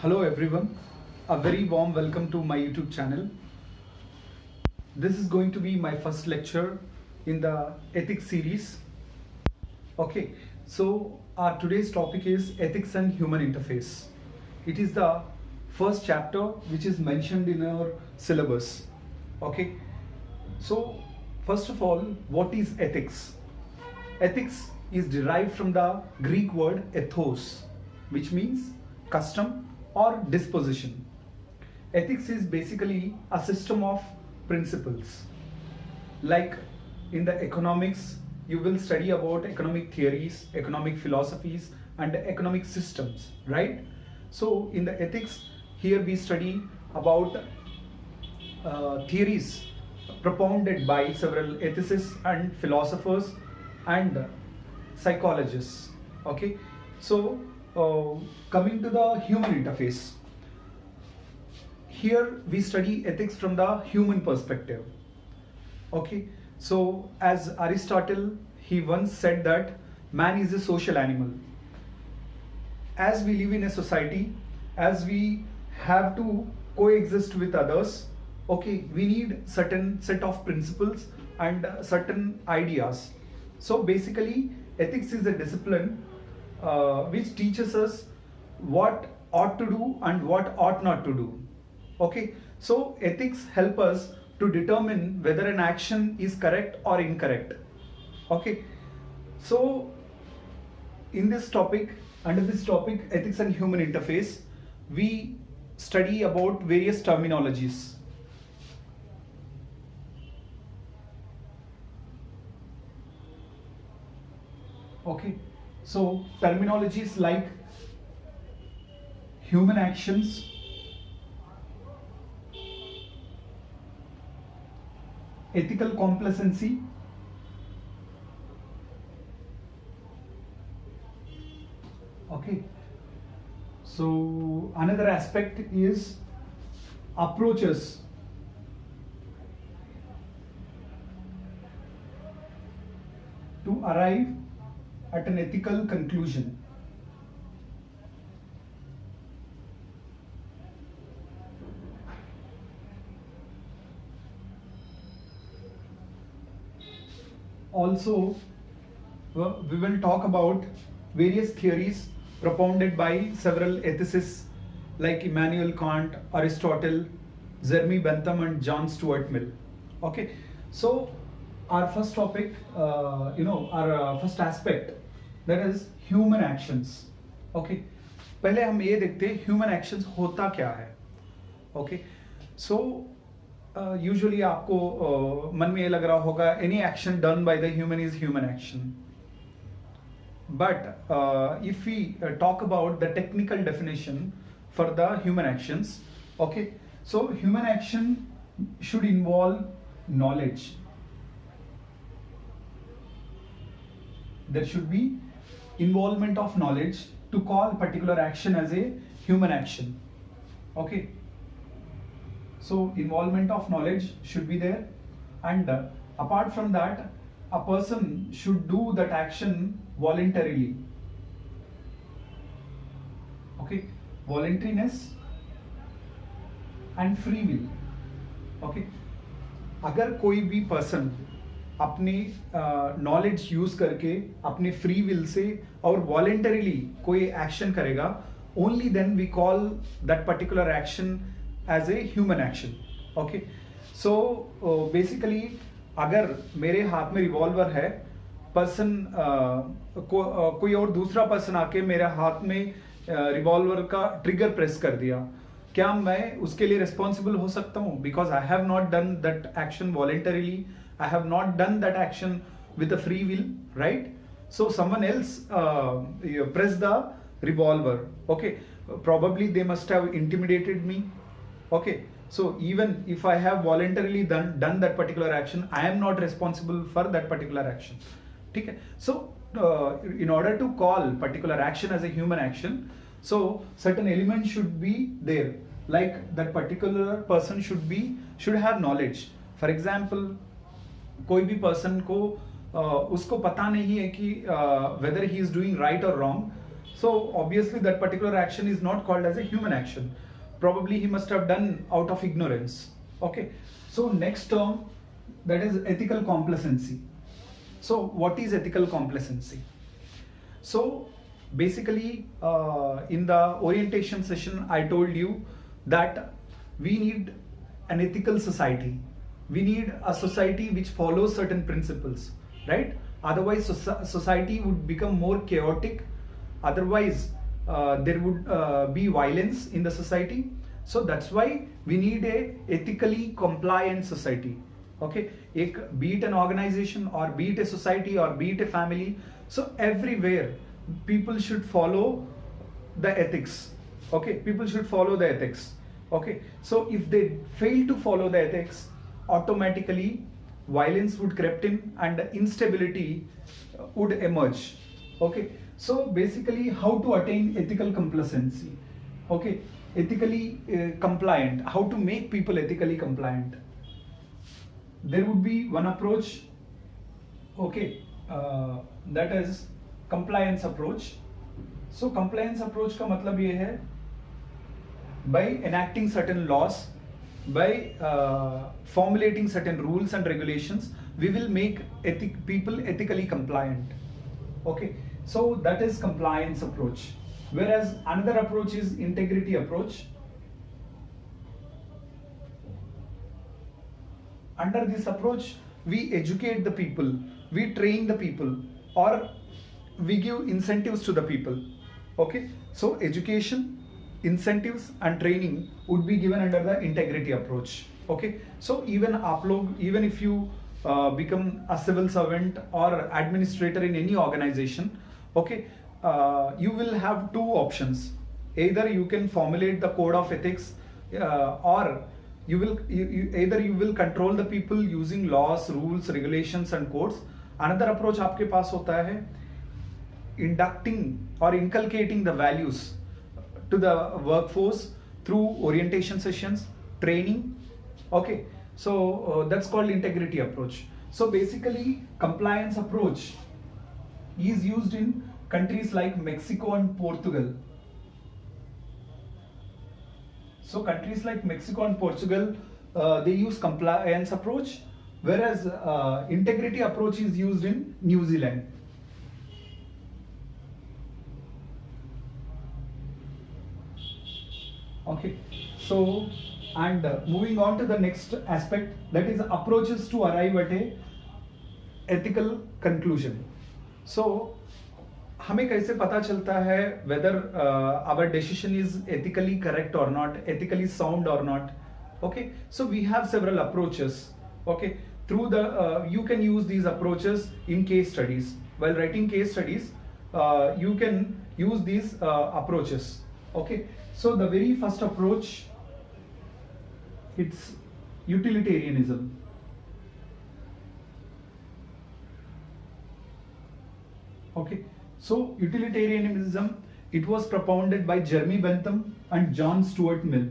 Hello everyone, a very warm welcome to my YouTube channel. This is going to be my first lecture in the ethics series. Okay, so our today's topic is ethics and human interface. It is the first chapter which is mentioned in our syllabus. Okay, so first of all, what is ethics? Ethics is derived from the Greek word ethos, which means custom or disposition. Ethics is basically a system of principles. Like in the economics, you will study about economic theories, economic philosophies, and economic systems, right? So in the ethics, here we study about theories propounded by several ethicists and philosophers and psychologists. Okay, so coming to the human interface, here we study ethics from the human perspective. Okay, so as Aristotle, he once said that man is a social animal. As we live in a society, as we have to coexist with others, okay, we need certain set of principles and certain ideas. So basically ethics is a discipline which teaches us what ought to do and what ought not to do. Okay, so ethics help us to determine whether an action is correct or incorrect. Okay, so in this topic, under this topic, ethics and human interface, we study about various terminologies. Okay, so terminologies like human actions, ethical complacency, okay, so another aspect is approaches to arrive at an ethical conclusion. Also, we will talk about various theories propounded by several ethicists like Immanuel Kant, Aristotle, Jeremy Bentham, and John Stuart Mill. Okay, so our first topic, our first aspect, that is human actions. Okay, पहले हम ये देखते हैं human actions होता क्या है. Okay, so usually आपको मन में ये लग रहा होगा any action done by the human is human action. But if we talk about the technical definition for the human actions, okay, so human action should involve knowledge. There should be involvement of knowledge to call particular action as a human action. Okay, so involvement of knowledge should be there, and apart from that, a person should do that action voluntarily. Okay, voluntariness and free will. Okay, अगर कोई भी person अपनी knowledge use करके अपने free will say और voluntarily कोई action करेगा, only then we call that particular action as a human action. Okay, so basically अगर मेरे हाथ में रिवॉल्वर है, पर्सन कोई और दूसरा पर्सन आके मेरे हाथ में रिवॉल्वर का ट्रिगर प्रेस कर दिया, क्या मैं उसके लिए रिस्पॉन्सिबल हो सकता हूँ? Because I have not done that action voluntarily, I have not done that action with a free will, right? So someone else pressed the revolver. Okay, probably they must have intimidated me. Okay, so even if I have voluntarily done that particular action, I am not responsible for that particular action. Okay, so in order to call particular action as a human action, so certain elements should be there, like that particular person should have knowledge. For example, कोई भी person को उसको पता नहीं है कि weather he is doing right और wrong, So obviously that particular action is not called as a human action. Probably he must have done out of ignorance. Okay. So next term, that is ethical complacency. So what is ethical complacency? So basically in the orientation session I told you that we need an ethical society. We need a society which follows certain principles, right? Otherwise society would become more chaotic. Otherwise there would be violence in the society. So that's why we need a ethically compliant society. Okay, be it an organization or be it a society or be it a family, so everywhere people should follow the ethics. Okay, people should follow the ethics. Okay, so if they fail to follow the ethics, automatically violence would creep in and instability would emerge. Okay, so basically how to attain ethical complacency? Okay, ethically compliant, how to make people ethically compliant? There would be one approach. Okay, that is compliance approach. So compliance approach का मतलब ये है, by enacting certain laws, by formulating certain rules and regulations, we will make people ethically compliant. Okay, so that is compliance approach. Whereas another approach is integrity approach. Under this approach, we educate the people, we train the people, or we give incentives to the people. Okay, so education, incentives and training would be given under the integrity approach. Okay, so even if you become a civil servant or administrator in any organization, okay, you will have two options. Either you can formulate the code of ethics, or either you will control the people using laws, rules, regulations and codes. Another approach आपके पास होता है inducting or inculcating the values to the workforce through orientation sessions, training. Okay, so that's called integrity approach. So basically compliance approach is used in countries like Mexico and Portugal. So countries like Mexico and Portugal, they use compliance approach, whereas integrity approach is used in New Zealand. Okay, so and moving on to the next aspect, that is approaches to arrive at a ethical conclusion. So हमें कैसे पता चलता है whether our decision is ethically correct or not, ethically sound or not? Okay, so we have several approaches. Okay, through the you can use these approaches in case studies. While writing case studies, you can use these approaches. Okay, so the very first approach, it's utilitarianism. Okay, so utilitarianism, it was propounded by Jeremy Bentham and John Stuart Mill.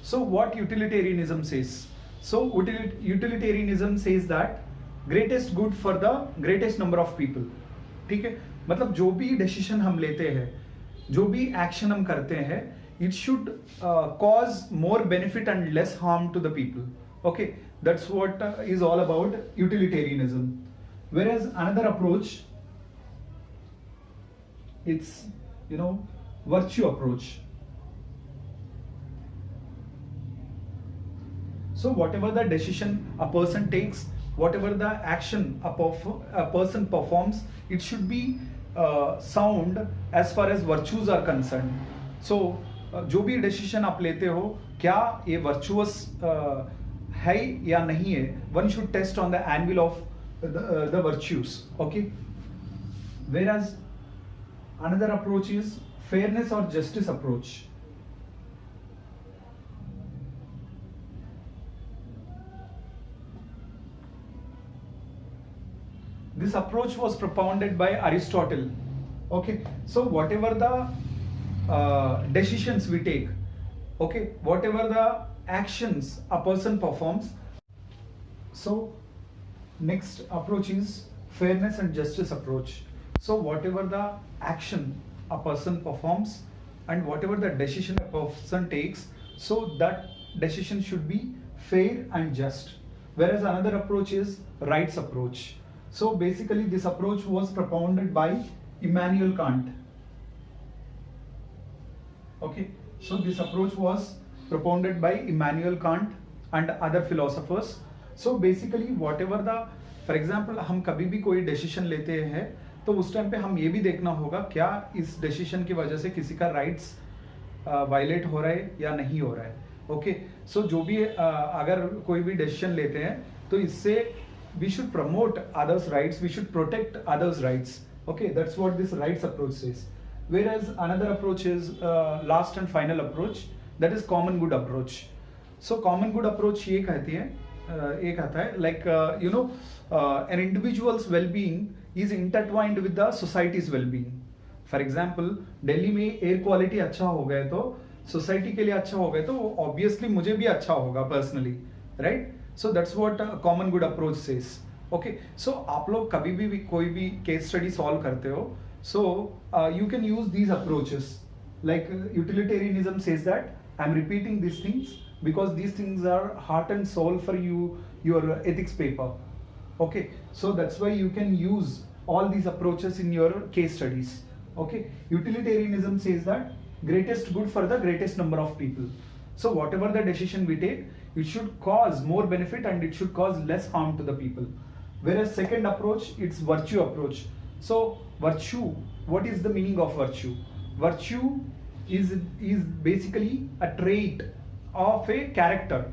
So what utilitarianism says? So utilitarianism says that greatest good for the greatest number of people. ठीक है, मतलब जो भी decision हम लेते हैं, जो भी एक्शन हम करते हैं, it should cause more benefit and less harm to the people. Okay, that's what is all about utilitarianism. Whereas another approach, it's virtue approach. So whatever the decision a person takes, whatever the action a person performs, it should be sound as far as virtues are concerned. So जो भी decision आप लेते हो, क्या ये virtuous है या नहीं है, one should test on the anvil of the virtues. Okay, whereas another approach is fairness or justice approach. This approach was propounded by Aristotle. Okay, so whatever the decisions we take, okay, whatever the actions a person performs. So next approach is fairness and justice approach. So whatever the action a person performs and whatever the decision a person takes, so that decision should be fair and just. Whereas another approach is rights approach. So basically this approach was propounded by Immanuel Kant. Okay, so this approach was propounded by Immanuel Kant and other philosophers. So basically whatever the, for example हम कभी भी कोई decision लेते हैं तो उस time पे हम ये भी देखना होगा क्या इस decision की वजह से किसी का rights वायलेट हो रहा है या नहीं हो रहा है. ओके, सो जो भी अगर कोई भी डिसीजन लेते हैं तो इससे we should promote others rights, we should protect others rights. Okay, that's what this rights approach says. Whereas another approach is last and final approach, that is common good approach. So common good approach ये कहती है ये कहता है like an individual's well-being is intertwined with the society's well-being. For example Delhi में air quality अच्छा हो गया तो सोसाइटी के लिए अच्छा हो गया तो ऑब्वियसली मुझे भी अच्छा होगा personally, right. So that's what common good approach says. Okay, so आप लोग कभी भी कोई भी केस स्टडी सॉल्व करते हो, so you can use these approaches. Like utilitarianism says that I am repeating this things because these things are heart and soul for you, your ethics paper. Okay, so that's why you can use all these approaches in your case studies. Okay, utilitarianism says that greatest good for the greatest number of people. So whatever the decision we take, it should cause more benefit and it should cause less harm to the people. Whereas second approach, it's virtue approach. So virtue, what is the meaning of virtue? Virtue is basically a trait of a character.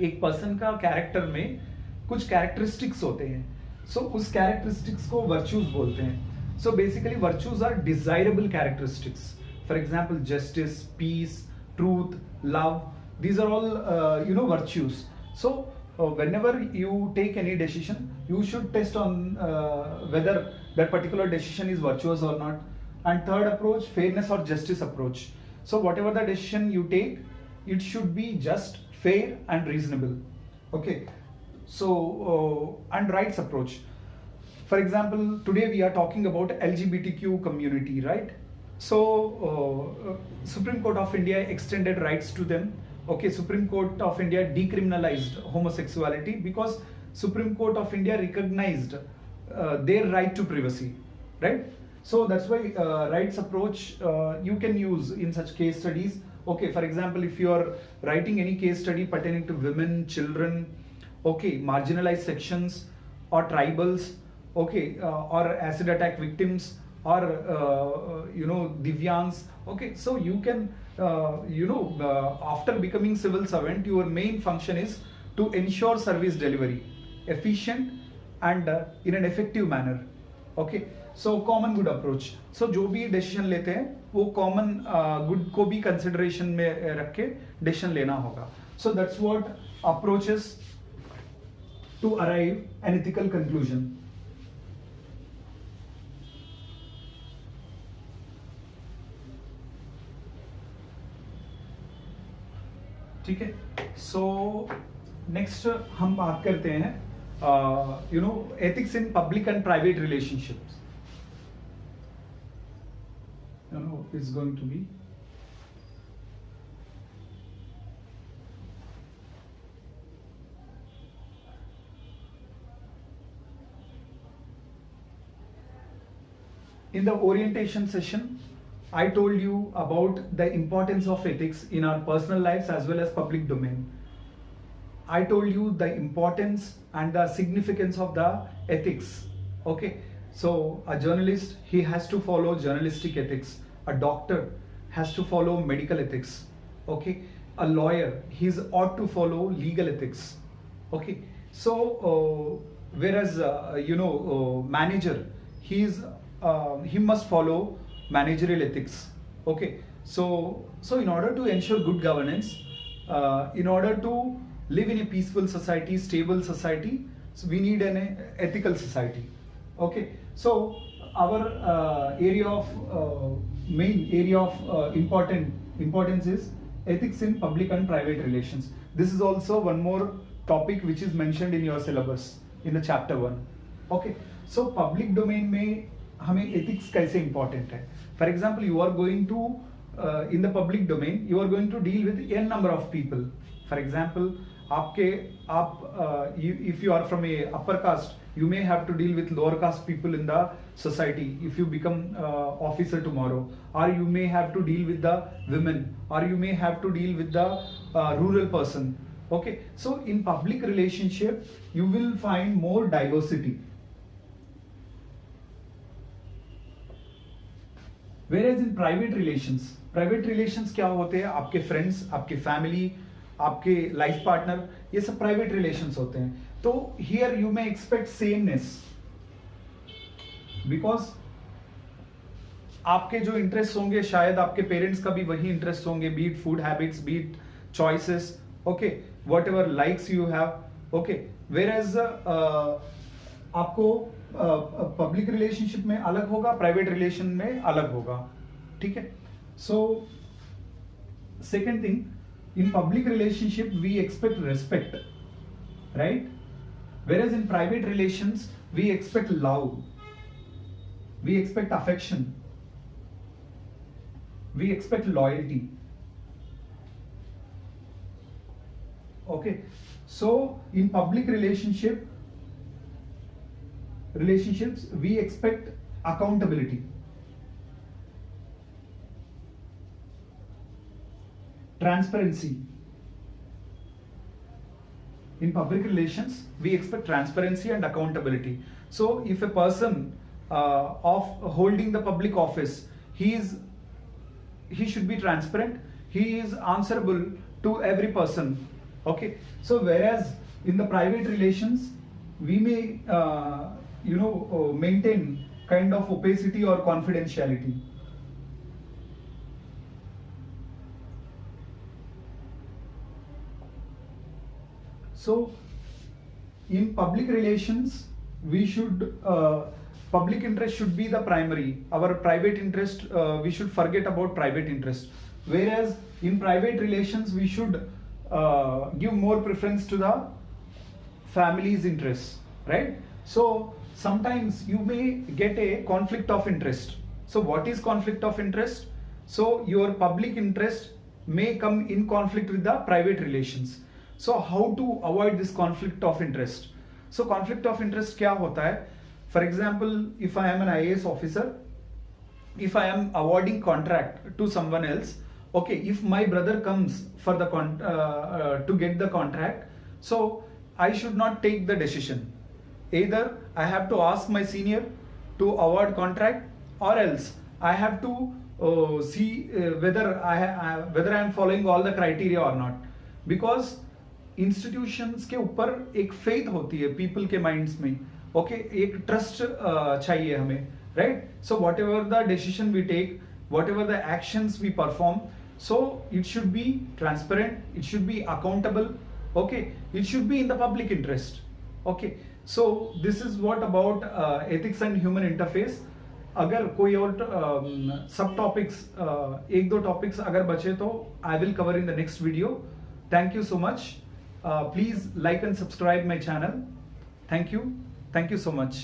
एक person का character में कुछ characteristics होते हैं, सो उस characteristics को virtues बोलते हैं. So basically virtues are desirable characteristics. For example justice, peace, truth, love, these are all virtues. So whenever you take any decision, you should test on whether that particular decision is virtuous or not. And third approach, fairness or justice approach. So whatever the decision you take, it should be just, fair and reasonable. Okay, so and rights approach. For example, today we are talking about LGBTQ community, right? So Supreme Court of India extended rights to them. Okay, Supreme Court of India decriminalized homosexuality because Supreme Court of India recognized their right to privacy, right? So that's why rights approach you can use in such case studies. Okay, for example, if you are writing any case study pertaining to women, children, okay, marginalized sections or tribals, okay, or acid attack victims, or divyangs, okay, so you can after becoming civil servant, your main function is to ensure service delivery efficient and in an effective manner. Okay, so common good approach. So जो भी decision लेते हैं वो common good को भी consideration में रख के डिसीजन लेना होगा. So that's what approaches to arrive an ethical conclusion. ठीक है, सो नेक्स्ट हम बात करते हैं ethics in public and private relationships. It's going to be in the orientation session. I told you about the importance of ethics in our personal lives as well as public domain. I told you the importance and the significance of the ethics. Okay, so a journalist, he has to follow journalistic ethics. A doctor has to follow medical ethics. Okay, a lawyer, he ought to follow legal ethics. Okay, so whereas manager, he must follow managerial ethics. Okay, so in order to ensure good governance, in order to live in a peaceful society, stable society, so we need an ethical society. Okay, so our area of main area of importance is ethics in public and private relations. This is also one more topic which is mentioned in your syllabus in the chapter 1. Okay, so public domain में हमें ethics कैसे important है? For example, you are going to in the public domain you are going to deal with n number of people. For example, if you are from a upper caste, you may have to deal with lower caste people in the society if you become officer tomorrow, or you may have to deal with the women, or you may have to deal with the rural person. Okay, so in public relationship you will find more diversity, whereas in private relations क्या होते हैं? आपके friends, आपके family, आपके life partner, ये सब private relations होते हैं. तो here you may expect sameness, because आपके जो इंटरेस्ट होंगे शायद आपके पेरेंट्स का भी वही इंटरेस्ट होंगे, be it food habits, be it choices, okay, whatever likes you have. Okay, whereas आपको पब्लिक रिलेशनशिप में अलग होगा, प्राइवेट रिलेशन में अलग होगा. ठीक है. So second thing, in public relationship we expect respect, right? Whereas in private relations we expect love, we expect affection, we expect loyalty. Okay, so in public relationships we expect accountability, transparency. In public relations we expect transparency and accountability. So if a person of holding the public office, he should be transparent, he is answerable to every person. Okay, so whereas in the private relations we may maintain kind of opacity or confidentiality. So in public relations we should public interest should be the primary. Our private interest, we should forget about private interest. Whereas in private relations we should give more preference to the family's interests, right? So sometimes you may get a conflict of interest. So what is conflict of interest? So your public interest may come in conflict with the private relations. So how to avoid this conflict of interest? So conflict of interest क्या होता है? For example, if I am an IAS officer, if I am awarding contract to someone else, okay, if my brother comes for the to get the contract, so I should not take the decision. Either I have to ask my senior to award contract, or else I have to see whether I am following all the criteria or not. Because institutions के ऊपर एक faith होती है people के minds में. Okay, एक trust चाहिए हमें, right? So whatever the decision we take, whatever the actions we perform, so it should be transparent, it should be accountable, okay, it should be in the public interest. Okay, so this is what about ethics and human interface. अगर कोई और सब topics, एक दो topics अगर बचे तो I will cover in the next video. Thank you so much. Please like and subscribe my channel. Thank you so much.